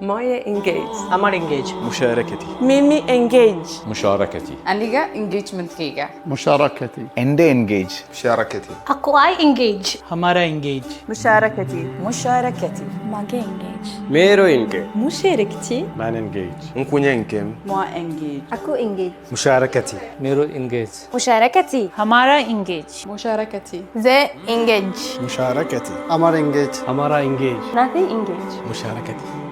مايا انجيج. আমার engage. مشاركتي. ميمي انجيج. مشاركتي. أنيجا engagement كيجا. مشاركتي. إندي إنجيج. مشاركتي. أكواي engage. हमारा engage. مشاركتي. مشاركتي. ماجي engage. ميرو إنجي. مشاركتي. مان إنجيج. نكونينكم. موا engage. أكو engage. مشاركتي. ميرو إنجيج. مشاركتي. हमारा engage. مشاركتي. زي engage. مشاركتي. أمر إنجيج. हमारा engage. نافي engage. مشاركتي.